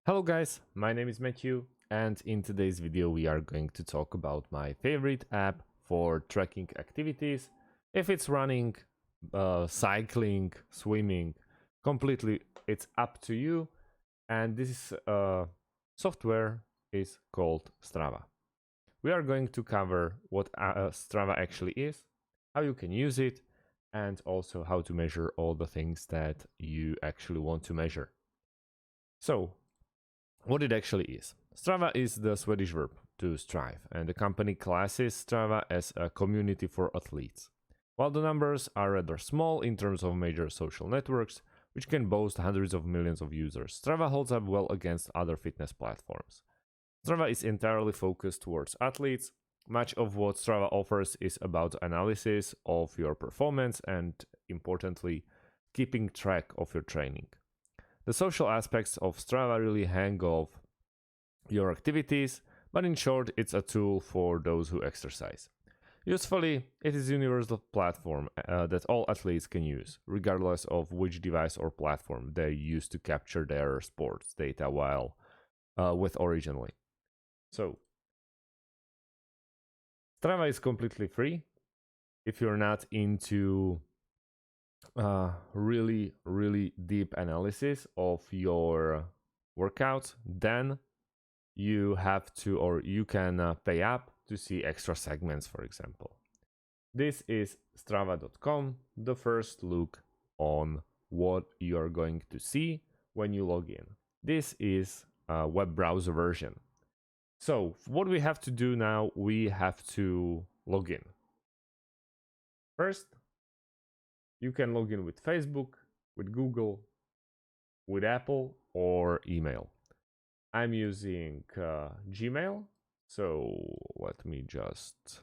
Hello guys, my name is Matthew, and in today's video we are going to talk about my favorite app for tracking activities. If it's running, cycling, swimming, completely it's up to you. And this software is called Strava. We are going to cover what Strava actually is, how you can use it, and also how to measure all the things that you actually want to measure. So, what it actually is. Strava is the Swedish verb to strive, and the company classes Strava as a community for athletes. While the numbers are rather small in terms of major social networks, which can boast hundreds of millions of users, Strava holds up well against other fitness platforms. Strava is entirely focused towards athletes. Much of what Strava offers is about analysis of your performance and, importantly, keeping track of your training. The social aspects of Strava really hang off your activities, but in short, it's a tool for those who exercise. Usefully, it is a universal platform that all athletes can use, regardless of which device or platform they use to capture their sports data with originally. So, Strava is completely free. If you're not into really deep analysis of your workouts, then you have to, or you can pay up to see extra segments, for example. This is strava.com, the first look on what you're going to see when you log in. This is a web browser version. So what we have to do now, we have to log in. First, you can log in with Facebook, with Google, with Apple, or email. I'm using Gmail, so let me just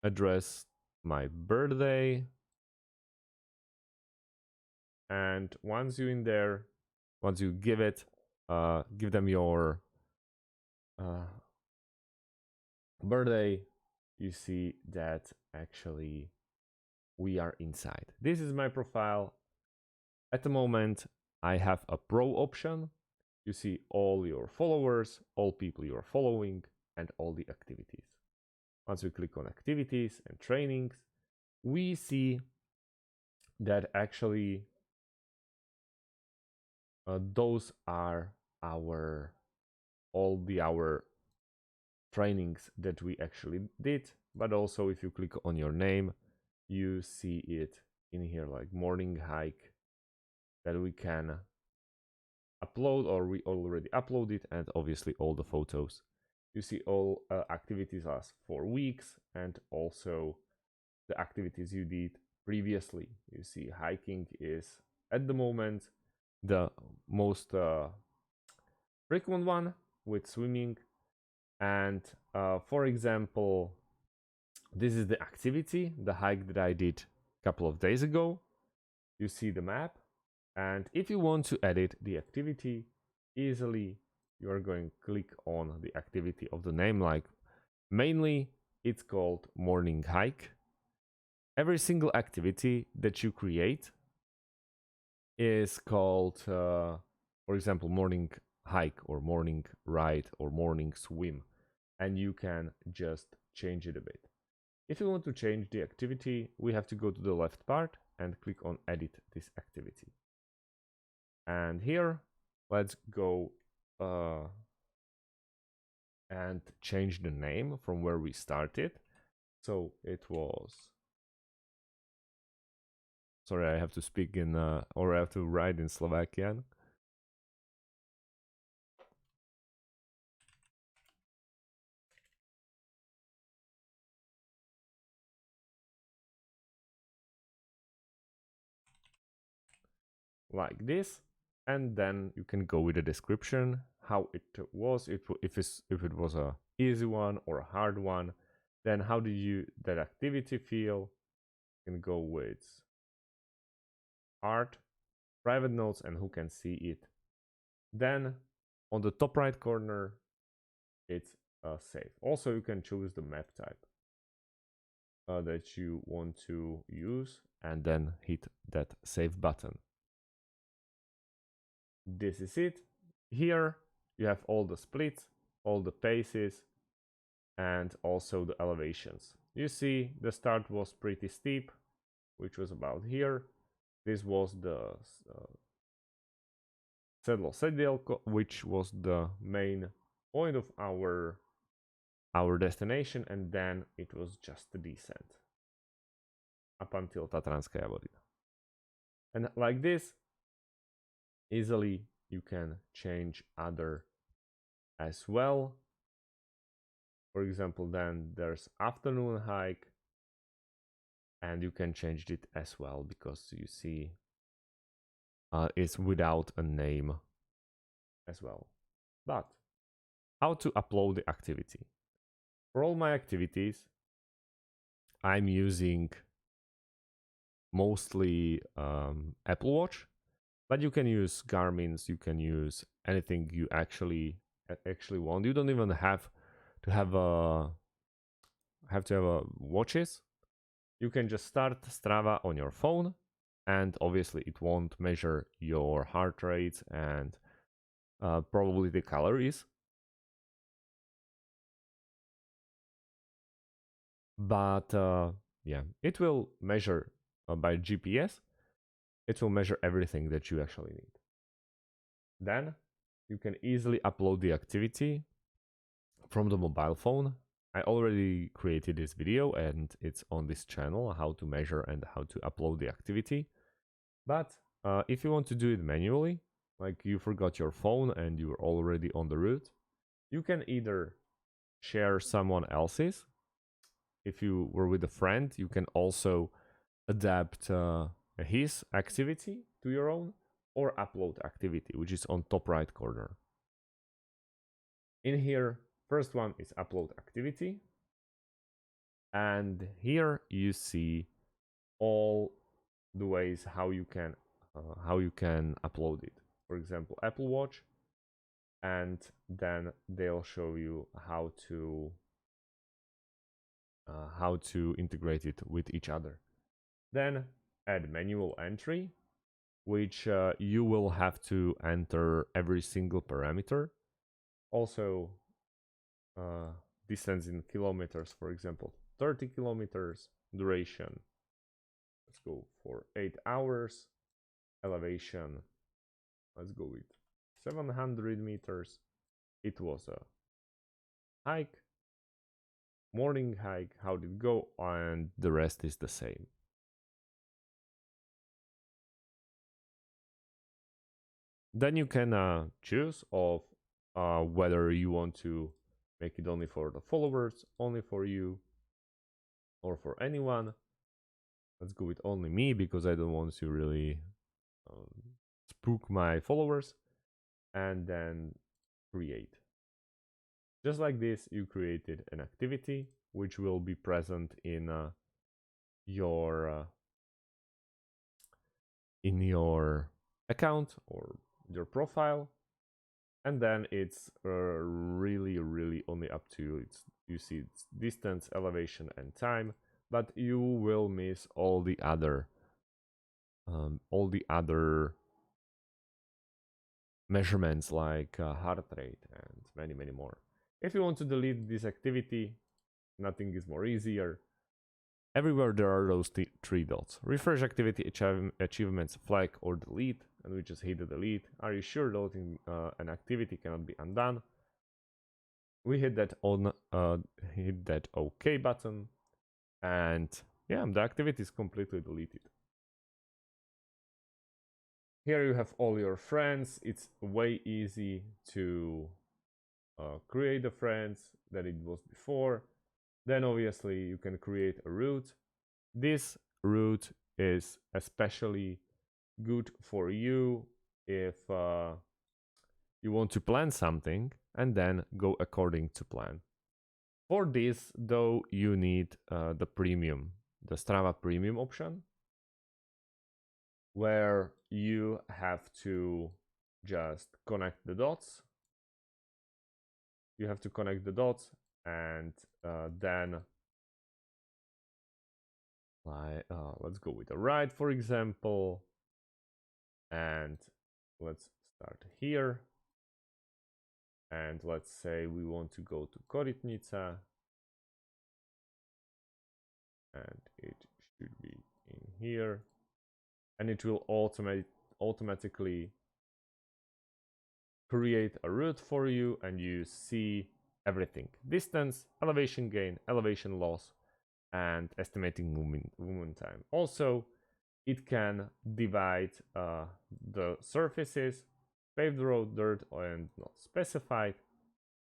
address my birthday. And once you're in there, once you give them your birthday, you see that actually we are inside. This is my profile. At the moment, I have a pro option. You see all your followers, all people you are following, and all the activities. Once we click on activities and trainings, we see that actually those are our trainings that we actually did. But also if you click on your name, you see it in here, like morning hike, that we can upload, or we already uploaded, and obviously all the photos. You see all activities last 4 weeks, and also the activities you did previously. You see hiking is at the moment the most frequent one, with swimming. And for example, this is the activity, the hike that I did a couple of days ago. You see the map, and if you want to edit the activity easily, you are going to click on the activity of the name. Like mainly it's called morning hike. Every single activity that you create is called for example, morning hike, or morning ride, or morning swim, and you can just change it a bit. If you want to change the activity, we have to go to the left part and click on edit this activity. And here, let's go and change the name from where we started. So it was, sorry, I have to speak in, or I have to write in Slovakian. Like this, and then you can go with a description how it was, if it was a easy one or a hard one. Then how did you that activity feel? You can go with art, private notes, and who can see it. Then on the top right corner, it's save. Also, you can choose the map type that you want to use, and then hit that save button. this is it. Here you have all the splits, all the paces, and also the elevations. You see the start was pretty steep, which was about here. This was the Sedlo, which was the main point of our destination, and then it was just a descent up until Tatranskaya Vodina. And like this, easily you can change other as well. For example, then there's afternoon hike, and you can change it as well because you see it's without a name as well. But how to upload the activity? For all my activities, I'm using mostly Apple Watch, but you can use Garmin's, you can use anything you actually want. You don't even have to have watches. You can just start Strava on your phone, and obviously it won't measure your heart rate and probably the calories. But yeah, it will measure by GPS. It will measure everything that you actually need. Then you can easily upload the activity from the mobile phone. I already created this video and it's on this channel, how to measure and how to upload the activity. But if you want to do it manually, like you forgot your phone and you're already on the route, you can either share someone else's. If you were with a friend, you can also adapt his activity to your own, or upload activity, which is on top right corner. In here, first one is upload activity. And here you see all the ways how you can upload it. For example, Apple Watch, and then they'll show you how to integrate it with each other. Then add manual entry, which you will have to enter every single parameter. Also, distance in kilometers, for example, 30 kilometers, duration, let's go for 8 hours, elevation, let's go with 700 meters. It was a hike, morning hike, how did it go, and the rest is the same. Then you can choose of whether you want to make it only for the followers, only for you, or for anyone. Let's go with only me because I don't want to really spook my followers. And then create. Just like this, you created an activity which will be present in your account or your profile, and then it's really only up to you. You see it's distance, elevation, and time, but you will miss all the other measurements like heart rate and many more. If you want to delete this activity, nothing is more easier. Everywhere there are those three dots. Refresh activity, achievements, flag, or delete, and we just hit the delete. Are you sure deleting an activity cannot be undone? We hit that OK button, and yeah, the activity is completely deleted. Here you have all your friends. It's way easy to create the friends than it was before. Then obviously you can create a route. This route is especially good for you if you want to plan something and then go according to plan. For this, though, you need the Strava premium option, where you have to just connect the dots. You have to connect the dots, and then let's go with a ride, for example, and let's start here. And let's say we want to go to Korytnica. And it should be in here. And it will automatically create a route for you, and you see everything: distance, elevation gain, elevation loss, and estimating movement time. Also, it can divide the surfaces: paved road, dirt, and not specified,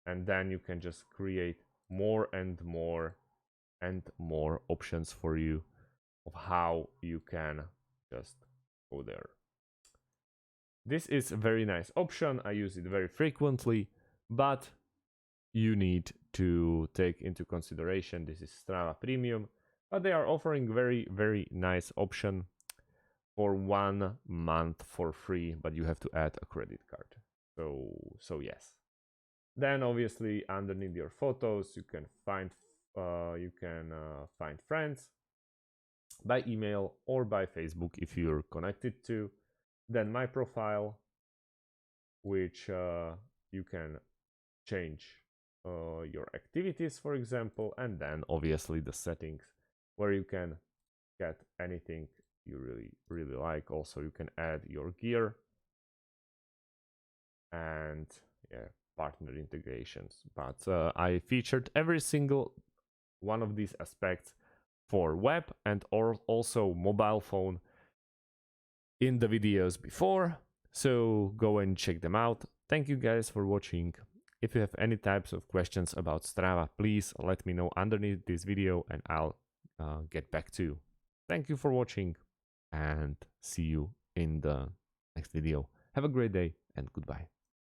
and then you can just create more and more and more options for you of how you can just go there. This is a very nice option. I use it very frequently, but you need to take into consideration this is Strava Premium, but they are offering very nice option for 1 month for free, but you have to add a credit card. So yes. Then obviously underneath your photos you can find find friends by email or by Facebook if you're connected to. Then my profile, which you can change your activities, for example, and then obviously the settings where you can get anything you really like. Also, you can add your gear and yeah, partner integrations. But I featured every single one of these aspects for web and also mobile phone in the videos before, so go and check them out. Thank you guys for watching. If you have any types of questions about Strava, please let me know underneath this video and I'll get back to you. Thank you for watching and see you in the next video. Have a great day and goodbye.